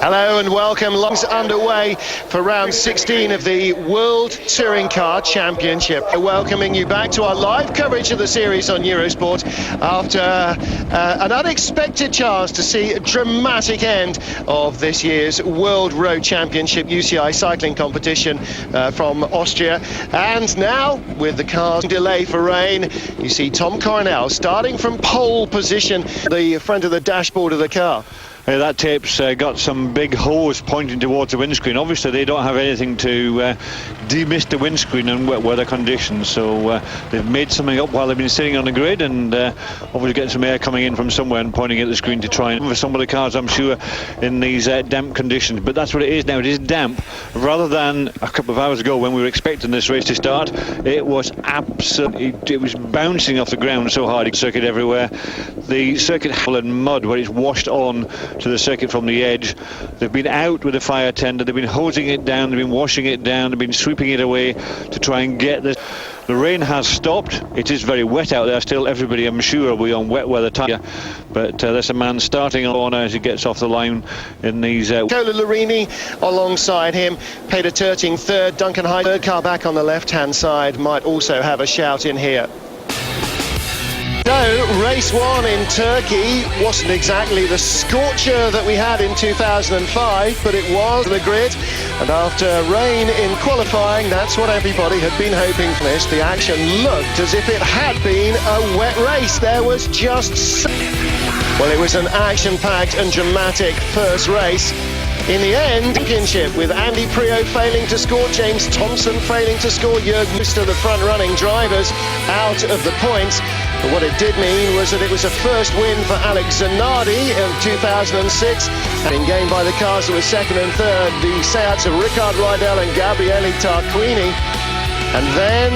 Hello and welcome. Lungs underway for round 16 of the World Touring Car Championship. Welcoming you back to our live coverage of the series on Eurosport after an unexpected chance to see a dramatic end of this year's World Road Championship UCI cycling competition from Austria. And now, with the car's delay for rain, you see Tom Coronel starting from pole position, the front of the dashboard of the car. That tape's got some big hose pointing towards the windscreen. Obviously they don't have anything to demist the windscreen in wet weather conditions, so they've made something up while they've been sitting on the grid, and obviously getting some air coming in from somewhere and pointing at the screen to try and for some of the cars, I'm sure, in these damp conditions. But that's what it is now. It is damp, rather than a couple of hours ago when we were expecting this race to start. It was absolutely, it was bouncing off the ground so hard. Circuit everywhere, the circuit full of mud where it's washed on to the circuit from the edge. They've been out with a fire tender, they've been hosing it down, they've been washing it down, they've been sweeping it away to try and get this. The rain has stopped. It is very wet out there still. Everybody, I'm sure, will be on wet weather tyre, but there's a man starting on as he gets off the line in these Cola Larini alongside him, Peter Terting third, Duncan Hyde third. Car back on the left hand side might also have a shout in here. So, race one in Turkey wasn't exactly the scorcher that we had in 2005, but it was the grid, and after rain in qualifying, that's what everybody had been hoping for. The action looked as if it had been a wet race. There was just... Well, it was an action-packed and dramatic first race. In the end, championship with Andy Priaulx failing to score, James Thompson failing to score, Jürgen most of the front-running drivers out of the points. But what it did mean was that it was a first win for Alex Zanardi in 2006, and gained by the cars that were second and third, the Seats of Ricard Rydell and Gabriele Tarquini. And then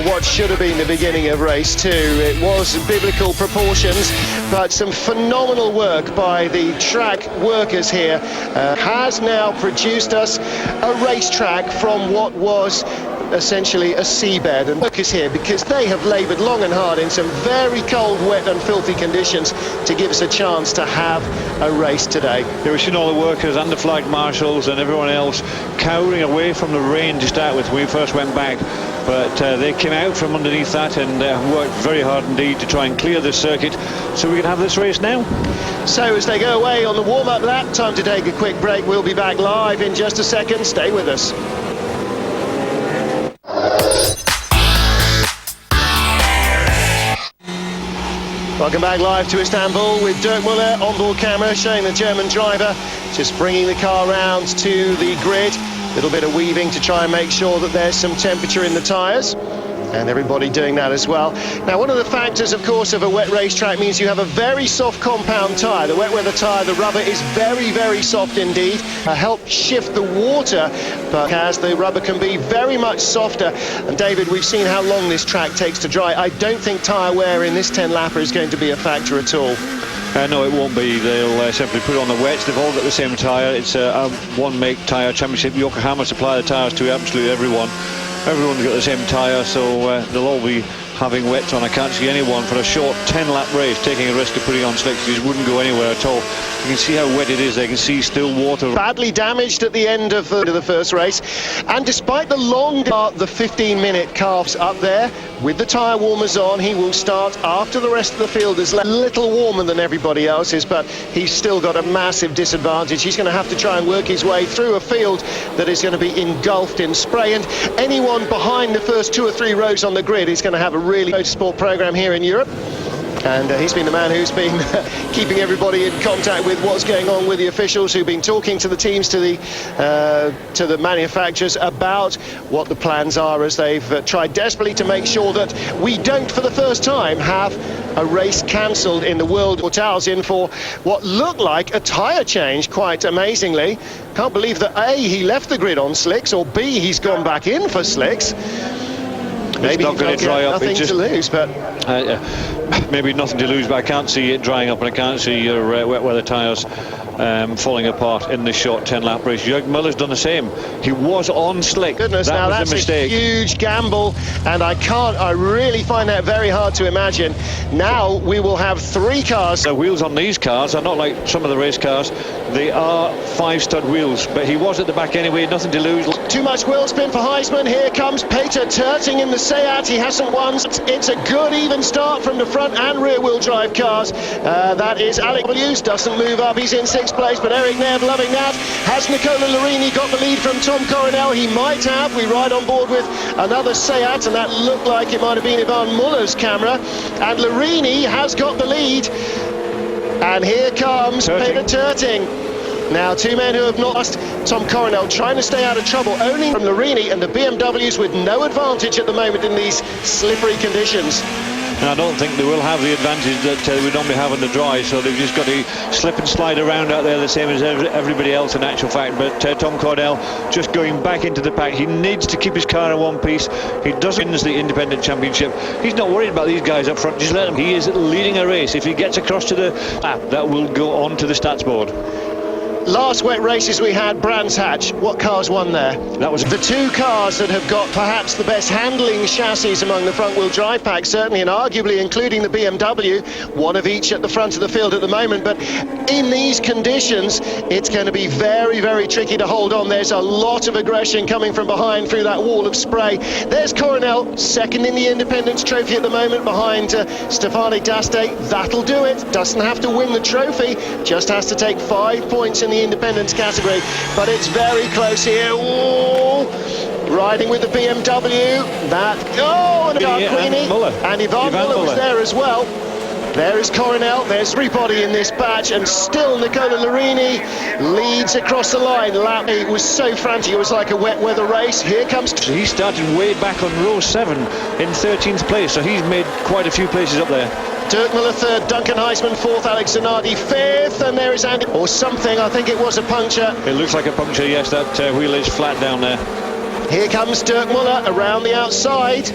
what should have been the beginning of race two. It was biblical proportions, but some phenomenal work by the track workers here has now produced us a racetrack from what was essentially a seabed. And focus here because they have laboured long and hard in some very cold, wet and filthy conditions to give us a chance to have a race today. We've seen all the workers and the flag marshals and everyone else cowering away from the rain to start with when we first went back. But they came out from underneath that and worked very hard indeed to try and clear this circuit so we can have this race now. So as they go away on the warm-up lap, time to take a quick break. We'll be back live in just a second. Stay with us. Welcome back live to Istanbul with Dirk Müller onboard camera showing the German driver just bringing the car round to the grid. A little bit of weaving to try and make sure that there's some temperature in the tyres, and everybody doing that as well. Now, one of the factors, of course, of a wet racetrack means you have a very soft compound tyre. The wet weather tyre, the rubber is very, very soft indeed. Help shift the water, but as the rubber can be very much softer. And David, we've seen how long this track takes to dry. I don't think tyre wear in this 10-lapper is going to be a factor at all. No, it won't be. They'll simply put on the wets. They've all got the same tyre. It's a one-make tyre championship. Yokohama supply the tyres to absolutely everyone. Everyone's got the same tyre, so they'll all be having wets on. I can't see anyone for a short 10-lap race taking a risk of putting on slicks. These wouldn't go anywhere at all. You can see how wet it is. They can see still water. Badly damaged at the end of the first race, and despite the long the 15-minute calves up there with the tyre warmers on, he will start after the rest of the field is a little warmer than everybody else's, but he's still got a massive disadvantage. He's going to have to try and work his way through a field that is going to be engulfed in spray, and anyone behind the first 2 or 3 rows on the grid is going to have a really motorsport program here in Europe. And he's been the man who's been keeping everybody in contact with what's going on with the officials, who've been talking to the teams, to the manufacturers about what the plans are, as they've tried desperately to make sure that we don't, for the first time, have a race cancelled in the World Portals in for what looked like a tyre change, quite amazingly. Can't believe that A, he left the grid on slicks, or B, he's gone back in for slicks. Maybe it's not going to dry up. Nothing to lose, but maybe nothing to lose, but I can't see it drying up, and I can't see your wet weather tyres falling apart in the short 10-lap race. Jörg Müller's done the same. He was on slick. Goodness, that now was that's a mistake. a huge gamble, and I really find that very hard to imagine. Now we will have 3 cars. The wheels on these cars are not like some of the race cars. They are 5-stud wheels, but he was at the back anyway, nothing to lose. Too much wheel spin for Heisman. Here comes Peter Turting in the Seat. He hasn't won. It's a good even start from the front and rear wheel drive cars. That is Alex W's, doesn't move up. He's in 6th place, but Eric Nev loving that. Has Nicola Larini got the lead from Tom Coronel? He might have. We ride on board with another Seat, and that looked like it might have been Ivan Muller's camera. And Larini has got the lead. And here comes Peter Turting. Now, 2 men who have not lost. Tom Coronel trying to stay out of trouble, only from Larini, and the BMWs with no advantage at the moment in these slippery conditions. And I don't think they will have the advantage that we normally have on the dry, so they've just got to slip and slide around out there the same as everybody else in actual fact. But Tom Coronel just going back into the pack. He needs to keep his car in one piece. He does win the Independent Championship. He's not worried about these guys up front. Just let him. He is leading a race. If he gets across to the lap, that will go on to the stats board. Last wet races we had, Brands Hatch. What cars won there? That was the 2 cars that have got perhaps the best handling chassis among the front-wheel drive pack, certainly, and arguably including the BMW, one of each at the front of the field at the moment. But in these conditions, it's going to be very, very tricky to hold on. There's a lot of aggression coming from behind through that wall of spray. There's Coronel, second in the Independence Trophy at the moment, behind Stefano D'Aste. That'll do it. Doesn't have to win the trophy, just has to take 5 points in the Independence category, but it's very close here. Ooh, riding with the BMW. And Queenie, and Ivan Muller was there as well. There is Coronel, there's everybody in this batch, and still Nicola Larini leads across the line. It was so frantic, it was like a wet weather race. Here comes... He started way back on row 7 in 13th place, so he's made quite a few places up there. Dirk Müller 3rd, Duncan Heisman 4th, Alex Zanardi 5th, and there is Andy, or something, I think it was a puncture. It looks like a puncture, yes, that wheel is flat down there. Here comes Dirk Müller around the outside.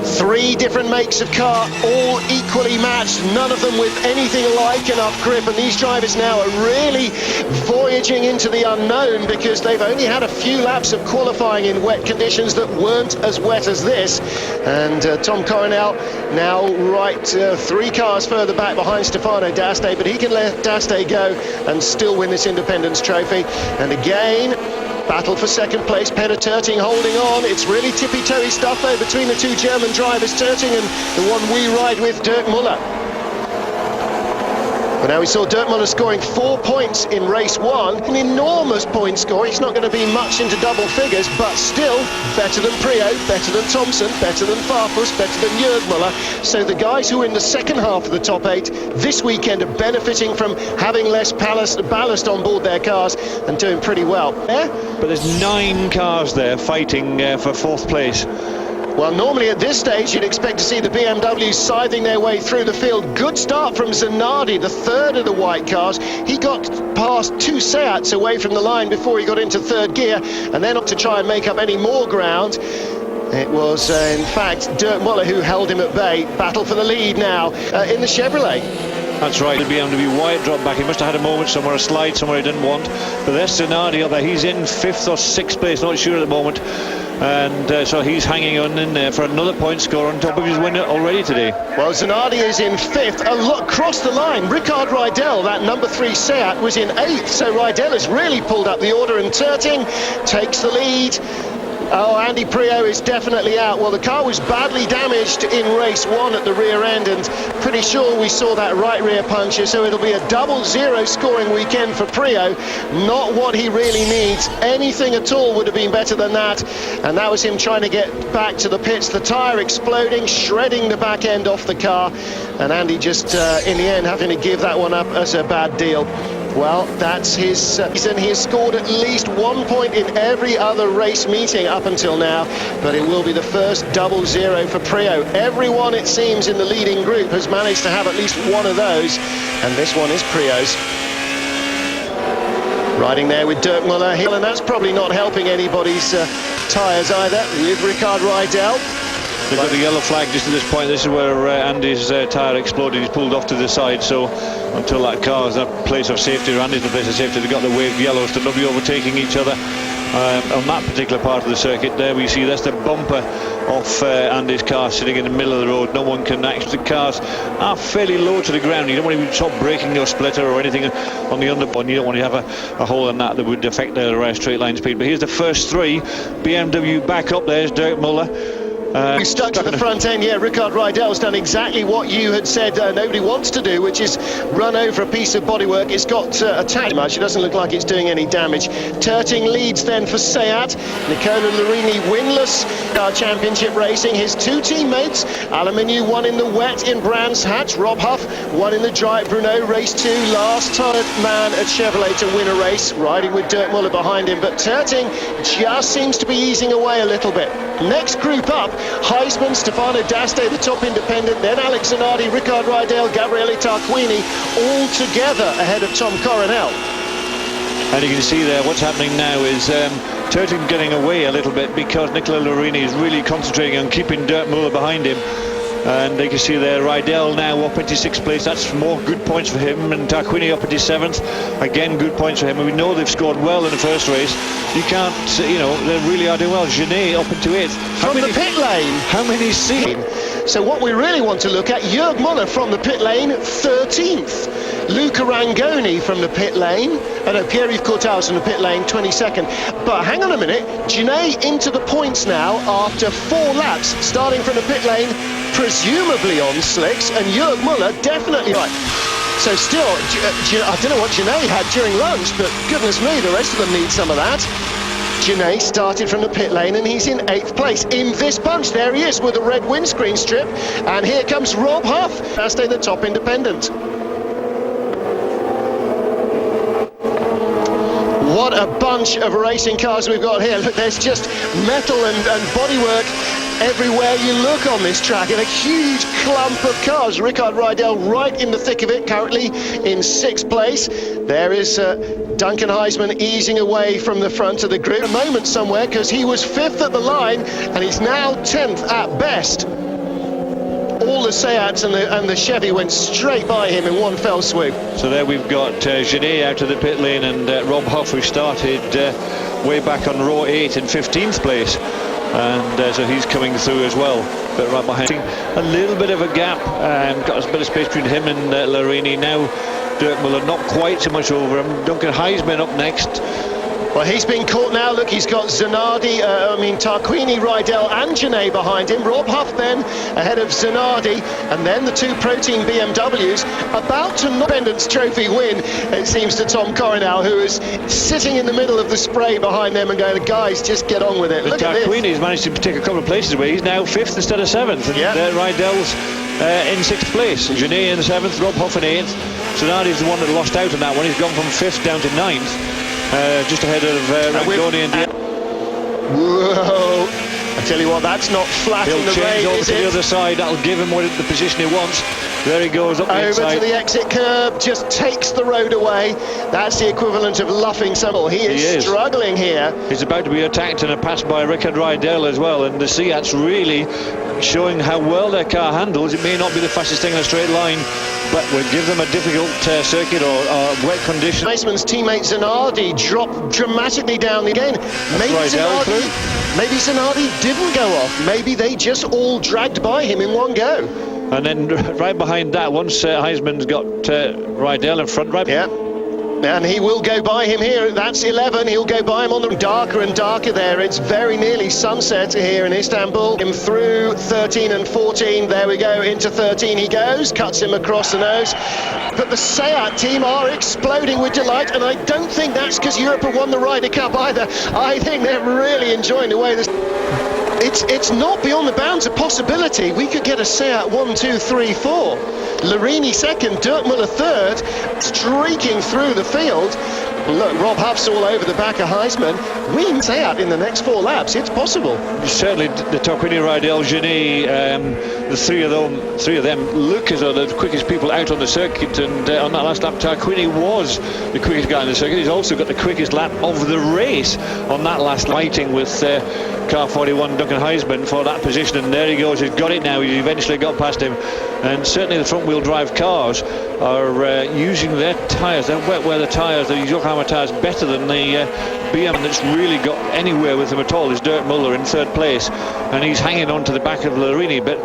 3 different makes of car, all equally matched, none of them with anything like enough grip, and these drivers now are really voyaging into the unknown because they've only had a few laps of qualifying in wet conditions that weren't as wet as this. And Tom Coronel now 3 cars further back behind Stefano D'Aste, but he can let D'Aste go and still win this Independence Trophy. And again, battle for 2nd place, Peter Turting holding on. It's really tippy-toey stuff though between the 2 German drivers, Turting and the one we ride with, Dirk Müller. But now we saw Dirk Müller scoring 4 points in race 1, an enormous point score. He's not going to be much into double figures, but still better than Prio, better than Thompson, better than Farfus, better than Jörg Müller. So the guys who are in the second half of the top 8 this weekend are benefiting from having less ballast on board their cars and doing pretty well. But there's 9 cars there fighting for 4th place. Well, normally at this stage, you'd expect to see the BMWs scything their way through the field. Good start from Zanardi, the 3rd of the white cars. He got past 2 Seats away from the line before he got into 3rd gear, and then up to try and make up any more ground. It was, in fact, Dirk Müller who held him at bay. Battle for the lead now in the Chevrolet. That's right, the BMW wide drop back. He must have had a moment somewhere, a slide somewhere he didn't want. But there's Zanardi up there. He's in 5th or 6th place, not sure at the moment. And so he's hanging on in there for another point score on top of his winner already today. Well, Zanardi is in 5th, a lot across the line. Ricard Rydell, that number 3 Seat, was in 8th, so Rydell has really pulled up the order, and Turting takes the lead. Oh, Andy Prio is definitely out. Well, the car was badly damaged in race 1 at the rear end, and pretty sure we saw that right rear puncture, so it'll be a 0-0 scoring weekend for Prio. Not what he really needs. Anything at all would have been better than that, and that was him trying to get back to the pits. The tyre exploding, shredding the back end off the car, and Andy just, in the end, having to give that one up as a bad deal. Well, that's his season. He has scored at least 1 point in every other race meeting up until now, but it will be the first 0-0 for Prio. Everyone, it seems, in the leading group has managed to have at least one of those, and this one is Prio's. Riding there with Dirk Müller, and that's probably not helping anybody's tyres either, with Ricard Rydell. They've got the yellow flag just at this point. This is where Andy's tyre exploded. He's pulled off to the side, so until that car is a place of safety, or Andy's in a place of safety, they've got the waved yellows to not be overtaking each other. On that particular part of the circuit there we see that's the bumper of Andy's car sitting in the middle of the road. No one can actually, the cars are fairly low to the ground. You don't want to be sort of breaking your splitter or anything on the underbody. You don't want to have a hole in that would affect their straight line speed. But here's the first three. BMW back up, there's Dirk Muller. He's stuck to the front end. Yeah, Rickard Rydell's done exactly what you had said nobody wants to do, which is run over a piece of bodywork. It's got attacked much. It doesn't look like it's doing any damage. Turting leads then for Seat. Nicola Larini winless championship racing. His two teammates, Aluminium, one in the wet in Brands Hatch, Rob Huff, one in the dry. Bruno, race two, last tired man at Chevrolet to win a race, riding with Dirk Muller behind him. But Turting just seems to be easing away a little bit. Next group up, Heisman, Stefano D'Aste, the top independent, then Alex Zanardi, Rickard Rydell, Gabriele Tarquini, all together ahead of Tom Coronel. And you can see there what's happening now is Turton getting away a little bit because Nicola Larini is really concentrating on keeping Dirk Muller behind him. And you can see there Rydell now up into 6th place. That's more good points for him. And Tarquini up into 7th. Again, good points for him. And we know they've scored well in the first race. You can't, you know, they really are doing well. Genet up into 8th. From the pit lane. How many seats? So what we really want to look at, Jörg Muller from the pit lane, 13th. Luca Rangoni from the pit lane. Pierre-Yves Courtals from the pit lane, 22nd. But hang on a minute, Genet into the points now after 4 laps, starting from the pit lane, presumably on slicks, and Jörg Muller definitely right. So still, I don't know what Genet had during lunch, but goodness me, the rest of them need some of that. Genet started from the pit lane and he's in 8th place in this bunch. There he is with a red windscreen strip, and here comes Rob Huff, that's the top independent. What a bunch of racing cars we've got here. Look, there's just metal and bodywork everywhere you look on this track, and a huge clump of cars. Rickard Rydell right in the thick of it, currently in 6th place. There is Duncan Heisman easing away from the front of the group. A moment somewhere, because he was 5th at the line, and he's now 10th at best. All the Seats and the Chevy went straight by him in one fell swoop. So there we've got Genet out of the pit lane, and Rob Huff, who started way back on row 8 in 15th place. And so he's coming through as well, but right behind. A little bit of a gap, got a bit of space between him and Larini. Now Dirk Muller not quite so much over him. Duncan Heisman up next. Well, he's been caught now. Look, he's got Zanardi, Tarquini, Rydell and Genet behind him. Rob Huff then ahead of Zanardi, and then the 2 Protein BMWs about to Independence Trophy win, it seems, to Tom Coronel, who is sitting in the middle of the spray behind them and going, guys, just get on with it. Look at this. Tarquini's managed to take a couple of places away. He's now 5th instead of 7th, and Rydell's in 6th place. Genet in 7th, Rob Huff in 8th. Zanardi's the one that lost out on that one. He's gone from 5th down to 9th. Just ahead of Rangoni and whoa! I tell you what, that's not flat in the rain, He'll change over to the other side. That'll give him the position he wants. There he goes up the over inside. To the exit curb, just takes the road away. That's the equivalent of luffing someone. He is struggling here. He's about to be attacked and a pass by Rickard Rydell as well, and the Seat's really showing how well their car handles. It may not be the fastest thing in a straight line, but we'll give them a difficult circuit or wet conditions. Heisman's teammate Zanardi dropped dramatically down again. Maybe Zanardi didn't go off. Maybe they just all dragged by him in one go. And then right behind that, once Heisman's got Rydell in front, and he will go by him here. That's 11. He'll go by him on the darker and darker there. It's very nearly sunset here in Istanbul. Him through 13 and 14. There we go. Into 13 he goes. Cuts him across the nose. But the Seat team are exploding with delight, and I don't think that's because Europe have won the Ryder Cup either. I think they're really enjoying the way this. It's not beyond the bounds of possibility. We could get a Seat 1, 2, 3, 4. Larini 2nd, Dirk Muller 3rd, streaking through the field. Look, Rob Huff's all over the back of Heisman. We Seat in the next 4 laps. It's possible. Certainly, the Tarquini, Rydell, Genet, the three of them look as though they're the quickest people out on the circuit. And on that last lap, Tarquini was the quickest guy on the circuit. He's also got the quickest lap of the race on that last lighting with car 41 Duncan Heisman for that position, and there he goes. He's got it now. He eventually got past him, and certainly the front wheel drive cars are using their tyres, their wet weather tyres, the Yokohama tyres, better than the BM that's really got anywhere with them at all. Is Dirk Muller in third place, and he's hanging on to the back of Larini, but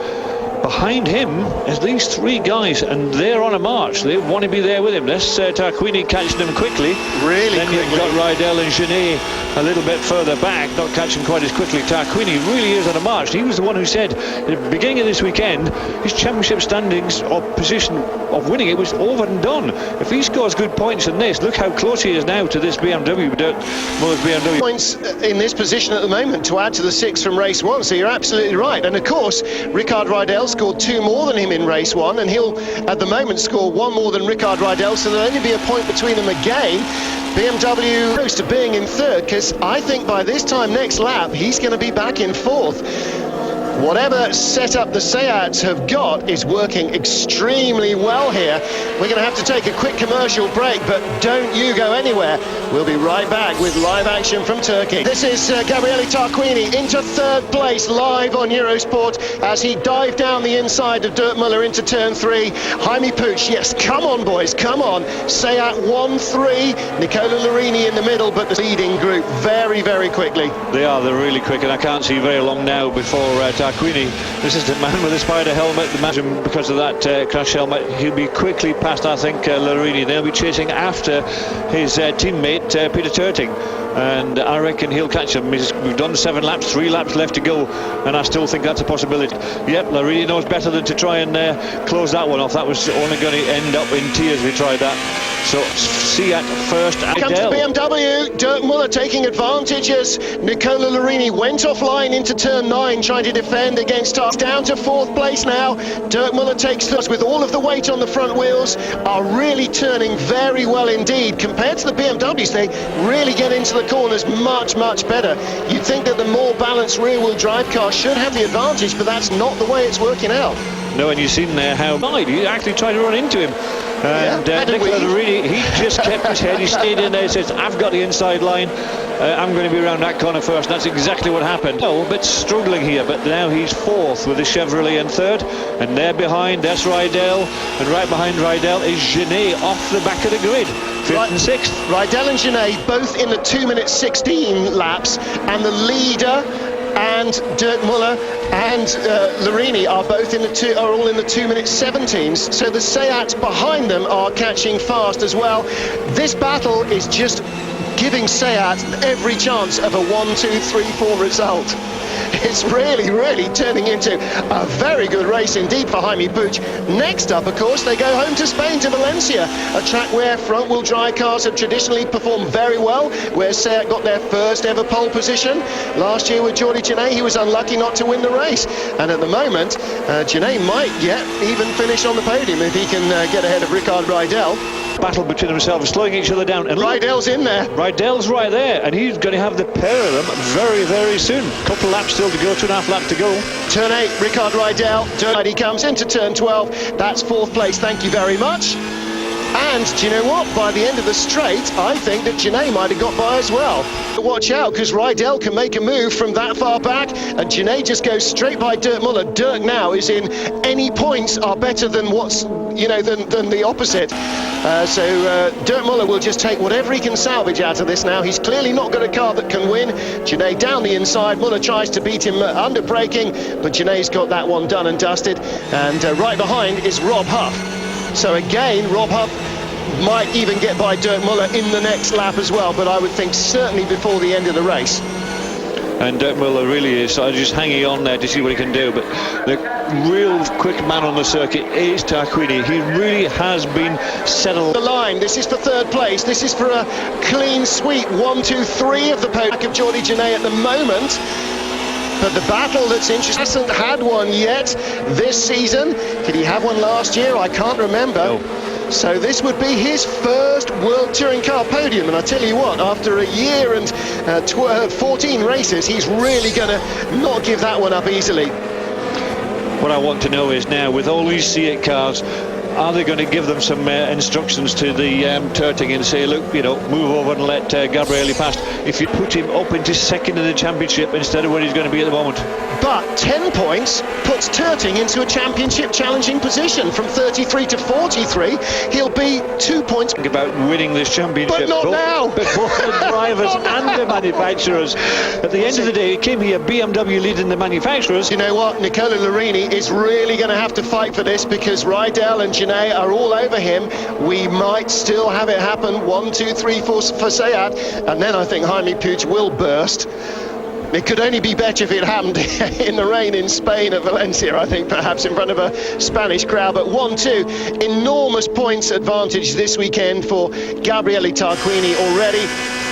behind him is these three guys, and they're on a march. They want to be there with him. This Tarquini catching them quickly. Really then quickly. You've got Rydell and Genet a little bit further back, not catching quite as quickly. Tarquini really is on a march. He was the one who said at the beginning of this weekend his championship standings or position of winning it was over and done. If he scores good points in this, look how close he is now to this BMW, Dirk Muller's BMW. Points in this position at the moment to add to the 6 from race 1, so you're absolutely right. And of course, Rickard Rydell scored 2 more than him in race 1, and he'll at the moment score 1 more than Rickard Rydell, so there'll only be a point between them again. BMW close to being in third, because I think by this time next lap he's going to be back in fourth. Whatever setup the Seats have got is working extremely well here. We're going to have to take a quick commercial break, but don't you go anywhere. We'll be right back with live action from Turkey. This is Gabriele Tarquini into third place live on Eurosport as he dived down the inside of Dirk Muller into turn 3. Jaime Puig, yes, come on boys, come on. Seat 1-3, Nicola Larini in the middle, but the leading group very, very quickly. They're really quick, and I can't see very long now before Tarquini. This is the man with the spider helmet. Imagine because of that crash helmet, he'll be quickly past, I think, Larini. They'll be chasing after his teammate Peter Turting, and I reckon he'll catch him. We've done 7 laps, 3 laps left to go, and I still think that's a possibility. Yep, Larini knows better than to try and close that one off. That was only going to end up in tears if he tried that. So Seat first. Comes to BMW. Dirk Muller taking advantage as Nicola Larini went offline into turn 9, trying to defend against Tarquini. Down to 4th place now. Dirk Muller takes this with all of the weight on the front wheels, are really turning very well indeed. Compared to the BMWs, they really get into the corners much, much better. You'd think that the more balanced rear-wheel drive car should have the advantage, but that's not the way it's working out. No, and you've seen there how he actually tried to run into him. And Nicola Larini, he just kept his head, he stayed in there, he says, I've got the inside line, I'm going to be around that corner first. That's exactly what happened. Oh, a bit struggling here, but now he's 4th with the Chevrolet in 3rd, and there behind, that's Rydell, and right behind Rydell is Genet off the back of the grid, 5th and 6th. Rydell and Genet both in the 2:16 laps, and the leader and Dirk Muller and Larini are both in the all in the 2:17s. So the Seats behind them are catching fast as well. This battle is just giving Seat every chance of a 1, 2, 3, 4 result. It's really, really turning into a very good race indeed for Jaime Puig. Next up, of course, they go home to Spain, to Valencia, a track where front-wheel drive cars have traditionally performed very well, where Seat got their first ever pole position. Last year with Jordi Genet, he was unlucky not to win the race. And at the moment, Genet might yet even finish on the podium if he can get ahead of Rickard Rydell. Battle between themselves, slowing each other down. And Rydell's in there. Rydell's right there, and he's going to have the pair of them very, very soon. Couple of laps still to go, 2.5 laps to go. Turn 8, Rickard Rydell. Turn 8, he comes into turn 12. That's 4th place, thank you very much. And do you know what? By the end of the straight, I think that Genet might have got by as well. Watch out, because Rydell can make a move from that far back, and Genet just goes straight by Dirk Muller. Dirk now is in any points are better than what's, than the opposite. So Dirk Muller will just take whatever he can salvage out of this now. He's clearly not got a car that can win. Genet down the inside. Muller tries to beat him under braking, but Genet's got that one done and dusted. And right behind is Rob Huff. So again, Rob Huff might even get by Dirk Muller in the next lap as well, but I would think certainly before the end of the race. And Dirk Muller really is just hanging on there to see what he can do, but the real quick man on the circuit is Tarquini. He really has been settled. The line, this is for 3rd place, this is for a clean sweep, 1, 2, 3 of the podium of Jordi Genet at the moment. But the battle that's interesting, hasn't had one yet this season. Did he have one last year? I can't remember. No. So this would be his first World Touring Car podium, and I tell you what, after a year and 14 races, he's really going to not give that one up easily. What I want to know is now, with all these Seat cars, are they going to give them some instructions to the Turting and say, look, you know, move over and let Gabriele pass, if you put him up into second in the championship instead of where he's going to be at the moment. But 10 points puts Turting into a championship challenging position. From 33 to 43, he'll be 2 points. Think about winning this championship. But not now. But both the drivers and the manufacturers. At the end of the day, it came here, BMW leading the manufacturers. You know what? Nicola Larini is really going to have to fight for this, because Rydell and Genet are all over him. We might still have it happen. 1, 2, 3, 4 for Seat. And then I think Jaime Puig will burst. It could only be better if it happened in the rain in Spain at Valencia, I think, perhaps in front of a Spanish crowd. But 1-2, enormous points advantage this weekend for Gabriele Tarquini already.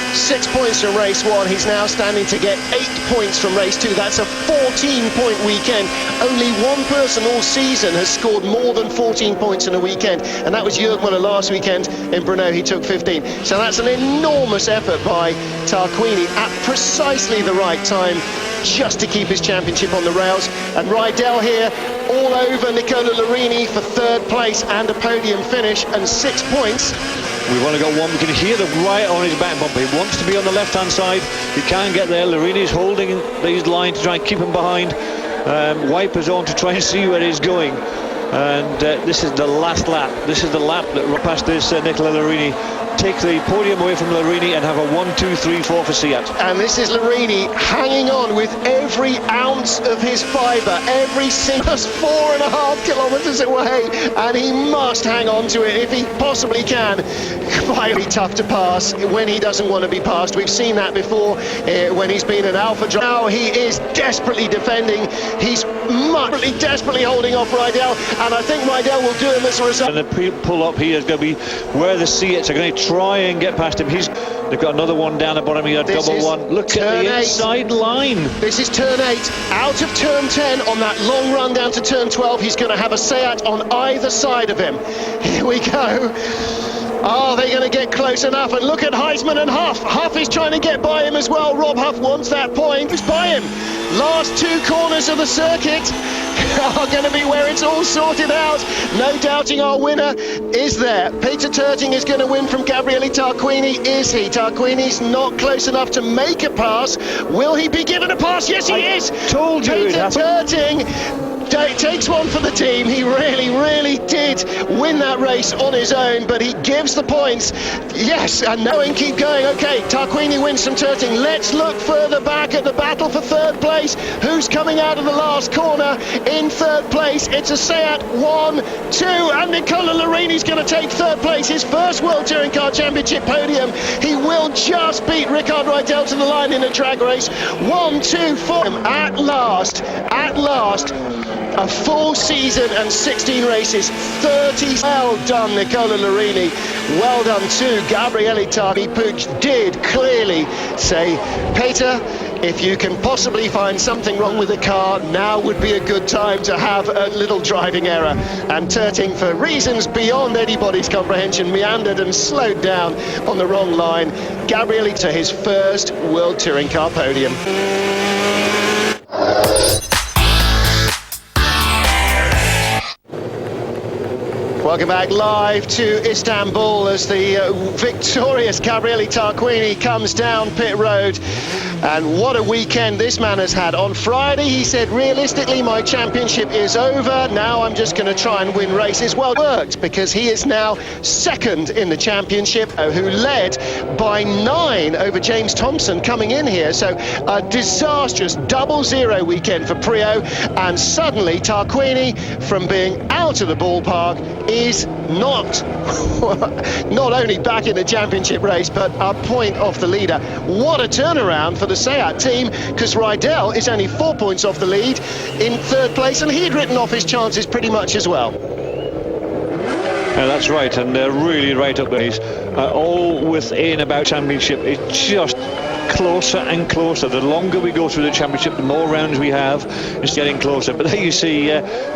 6 points from race 1. He's now standing to get 8 points from race 2. That's a 14-point weekend. Only one person all season has scored more than 14 points in a weekend, and that was Jürg Müller last weekend in Brno. He took 15. So that's an enormous effort by Tarquini at precisely the right time, just to keep his championship on the rails. And Rydell here all over Nicola Larini for 3rd place and a podium finish, and 6 points. We've only got one. We can hear them right on his back bumper. He wants to be on the left-hand side. He can't get there. Larini's holding these lines to try and keep him behind. Wipers on to try and see where he's going. And this is the last lap. This is the lap that past this Nicola Larini. Take the podium away from Larini and have a 1, 2, 3, 4 for Seat. And this is Larini hanging on with every ounce of his fibre, every single 4.5 kilometres away, and he must hang on to it if he possibly can. Quite tough to pass when he doesn't want to be passed. We've seen that before when he's been an Alpha driver. Now he is desperately defending. He's desperately holding off Rydell, and I think Rydell will do him as a result. And the pull up here is going to be where the Seats are going to try and get past him. They've got another one down the bottom here, double one. Look at the inside line. This is turn 8, out of turn 10 on that long run down to turn 12. He's going to have a Seat on either side of him. Here we go. Are they going to get close enough? And look at Heisman and Huff. Huff is trying to get by him as well. Rob Huff wants that point. Who's by him? Last 2 corners of the circuit are going to be where it's all sorted out. No doubting our winner is there. Peter Turting is going to win from Gabriele Tarquini. Is he? Tarquini's not close enough to make a pass. Will he be given a pass? Yes, he is. Told you Peter Turting takes one for the team. He really did win that race on his own, but he gives the points. Yes, and now and keep going. Okay, Tarquini wins from Turting. Let's look further back at the battle for 3rd place. Who's coming out of the last corner in 3rd place? It's a Seat 1, 2, and Nicola Larini's going to take 3rd place, his first World Touring Car Championship podium. He will just beat Rickard Rydell to the line in a drag race. 1, 2, 4. At last, a full season and 16 races, 30. Well done, Nicola Larini. Well done too, Gabriele Tarquini. Puig did clearly say, Peter, if you can possibly find something wrong with the car, now would be a good time to have a little driving error. And Turting, for reasons beyond anybody's comprehension, meandered and slowed down on the wrong line. Gabriele to his first World Touring Car podium. Welcome back live to Istanbul as the victorious Gabriele Tarquini comes down pit road. And what a weekend this man has had. On Friday he said, realistically, my championship is over. Now I'm just going to try and win races. Well, it worked, because he is now 2nd in the championship, who led by 9 over James Thompson coming in here. So a disastrous 0-0 weekend for Prio, and suddenly Tarquini, from being out of the ballpark, is not only back in the championship race, but a point off the leader. What a turnaround for the Seat team, because Rydell is only 4 points off the lead in 3rd place, and he'd written off his chances pretty much as well. Yeah, that's right, and they're really right up there. He's all within about championship. It's just closer and closer. The longer we go through the championship, the more rounds we have, it's getting closer. But there you see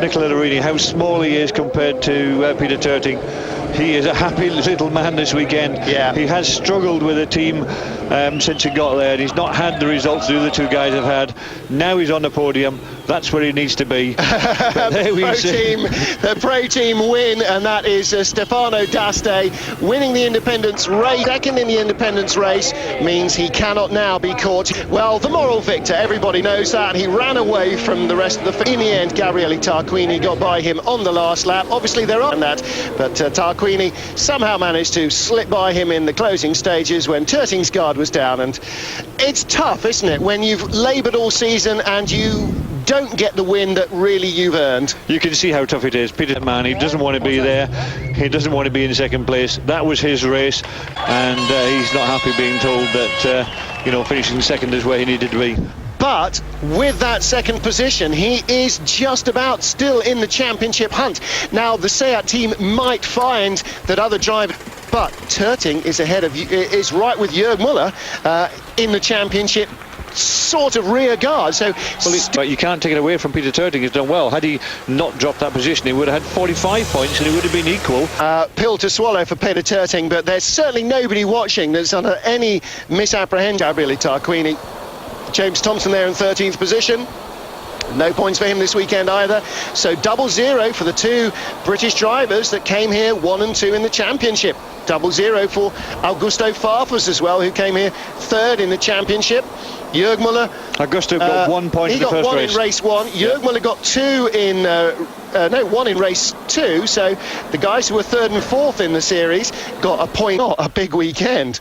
Nicola Larini, how small he is compared to Peter Turting. he is a happy little man this weekend. Yeah. He has struggled with the team since he got there. He's not had the results the other two guys have had. Now he's on the podium. That's where he needs to be. The pro team win, and that is Stefano D'Aste winning the independence race. Second in the independence race means he cannot now be caught. Well, the moral victor, everybody knows that. He ran away from the rest of the field. In the end, Gabriele Tarquini got by him on the last lap. Obviously, there are that, but Tarquini somehow managed to slip by him in the closing stages when Tertingsgaard was down. And it's tough, isn't it, when you've laboured all season and you don't get the win that really you've earned. You can see how tough it is. Peter, man, he doesn't want to be there. He doesn't want to be in second place. That was his race, and he's not happy being told that, finishing second is where he needed to be. But with that second position, he is just about still in the championship hunt. Now, the Seat team might find that other drivers, but Terting is is right with Jörg Müller in the championship sort of rear guard. So, but you can't take it away from Peter Terting. He's done well. Had he not dropped that position, he would have had 45 points and he would have been equal. Pill to swallow for Peter Terting, but there's certainly nobody watching that's under any misapprehension. Gabriele Tarquini, James Thompson there in 13th position. No points for him this weekend either. So 0-0 for the two British drivers that came here 1 and 2 in the championship. 0-0 for Augusto Farfus as well, who came here 3rd in the championship. Jörg Müller. Augusto got 1 point in the first race. He got 1 in race 1. Jörg Müller got 2 in 1 in race 2. So the guys who were 3rd and 4th in the series got a point. Not a big weekend.